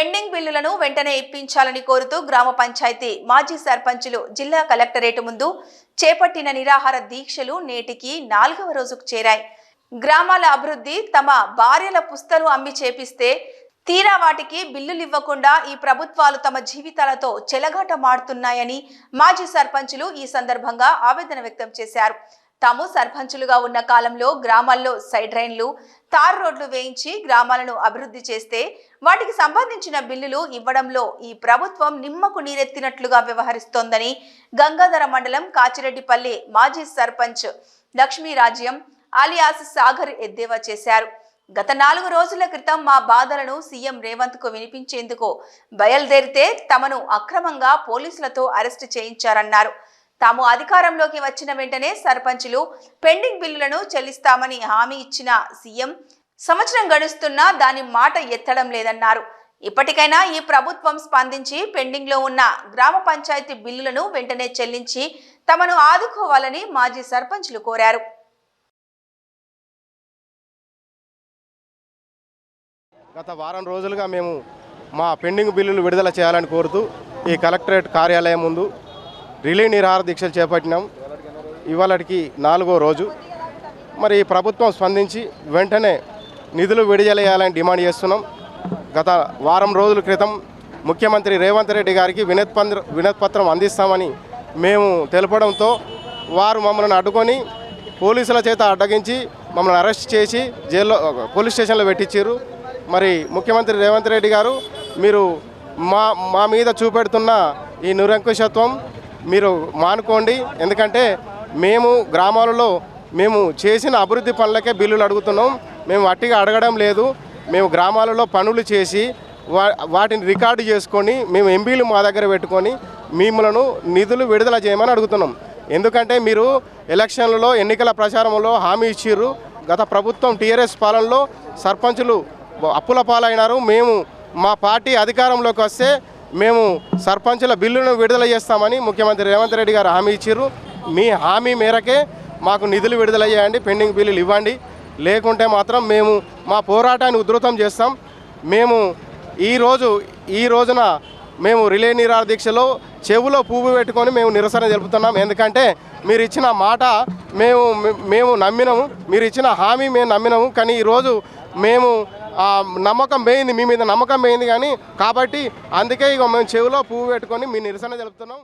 Pending బిల్లులను వెంటనే ఇప్పించాలని కోరుతూ గ్రామ పంచాయతీ మాజీ సర్పంచులు జిల్లా కలెక్టరేట్ ముందు చేపట్టిన నిరాహార దీక్షలు నేటికి 4వ రోజుకు చేరాయి. గ్రామాల అభివృద్ధి తమ భార్యల పుస్తలు అమ్మి చేపిస్తే తీరా వాటికి బిల్లులు ఇవ్వకుండా ఈ ప్రభుత్వాలు తమ జీవితాలతో చెలగాటమాడుతున్నాయని మాజీ సర్పంచులు ఈ సందర్భంగా ఆవేదన వ్యక్తం చేశారు. తాము సర్పంచులుగా ఉన్న కాలంలో గ్రామాల్లో సైడ్ రైన్లు, తార్ రోడ్లు వేయించి గ్రామాలను అభివృద్ధి చేస్తే వాటికి సంబంధించిన బిల్లులు ఇవ్వడంలో ఈ ప్రభుత్వం నిమ్మకు నీరెత్తినట్లుగా వ్యవహరిస్తోందని గంగాధర మండలం కాచిరెడ్డిపల్లి మాజీ సర్పంచ్ లక్ష్మీరాజ్యం ఆలియాస్ సాగర్ ఎద్దేవా చేశారు. గత 4 రోజుల క్రితం మా బాధలను సీఎం రేవంత్ కు వినిపించేందుకు బయలుదేరితే తమను అక్రమంగా పోలీసులతో అరెస్టు చేయించారన్నారు. తాము అధికారంలోకి వచ్చిన వెంటనే సర్పంచులు పెండింగ్ బిల్లులను చెల్లిస్తామని హామీ ఇచ్చిన సీఎం సంవత్సరం గడుస్తున్నా దాని మాట ఎత్తడం లేదన్నారు. ఇప్పటికైనా ఈ ప్రభుత్వం స్పందించి పెండింగ్ లో ఉన్న గ్రామ పంచాయతీ బిల్లులను వెంటనే చెల్లించి తమను ఆదుకోవాలని మాజీ సర్పంచులు కోరారు. గత వారం రోజులుగా మేము మా పెండింగ్ బిల్లులు విడుదల చేయాలని కోరుతూ ఈ కలెక్టరేట్ కార్యాలయం ముందు రిలే నిరాహార దీక్షలు చేపట్టినాం. ఇవాళకి 4వ రోజు. మరి ప్రభుత్వం స్పందించి వెంటనే నిధులు విడుదల చేయాలని డిమాండ్ చేస్తున్నాం. గత వారం రోజుల క్రితం ముఖ్యమంత్రి రేవంత్ రెడ్డి గారికి వినతిపత్రం అందిస్తామని మేము తెలపడంతో వారు మమ్మల్ని అడ్డుకొని పోలీసుల చేత అడ్డగించి మమ్మల్ని అరెస్ట్ చేసి జైల్లో పోలీస్ స్టేషన్లో పెట్టించారు. మరి ముఖ్యమంత్రి రేవంత్ రెడ్డి గారు మీరు మా మీద చూపెడుతున్న ఈ నిరంకుశత్వం మీరు మానుకోండి. ఎందుకంటే మేము గ్రామాలలో మేము చేసిన అభివృద్ధి పనులకే బిల్లులు అడుగుతున్నాం. మేము వట్టిగా అడగడం లేదు. మేము గ్రామాలలో పనులు చేసి వాటిని రికార్డు చేసుకొని మేము ఎంపీలు మా దగ్గర పెట్టుకొని మిమ్మలను నిధులు విడుదల చేయమని అడుగుతున్నాం. ఎందుకంటే మీరు ఎలక్షన్లలో ఎన్నికల ప్రచారంలో హామీ ఇచ్చిర్రు. గత ప్రభుత్వం టీఆర్ఎస్ పాలనలో సర్పంచులు అప్పుల పాలైనారు. మేము మా పార్టీ అధికారంలోకి వస్తే మేము సర్పంచుల బిల్లును విడుదల చేస్తామని ముఖ్యమంత్రి రేవంత్ రెడ్డి గారు హామీ ఇచ్చారు. మీ హామీ మేరకే మాకు నిధులు విడుదల చేయండి, పెండింగ్ బిల్లులు ఇవ్వండి. లేకుంటే మాత్రం మేము మా పోరాటాన్ని ఉధృతం చేస్తాం. మేము ఈ రోజున మేము రిలే నిరాహార దీక్షలో చెవులో పువ్వు పెట్టుకొని మేము నిరసన తెలుపుతున్నాం. ఎందుకంటే మీరు ఇచ్చిన మాట మేము నమ్మినాము, మీరు ఇచ్చిన హామీ మేము నమ్మినాము. కానీ ఈరోజు మేము నమ్మకం పోయింది, మీ మీద నమ్మకం పోయింది. కానీ కాబట్టి అందుకే ఇక మేము చెవిలో పువ్వు పెట్టుకొని మీ నిరసన తెలుపుతున్నాం.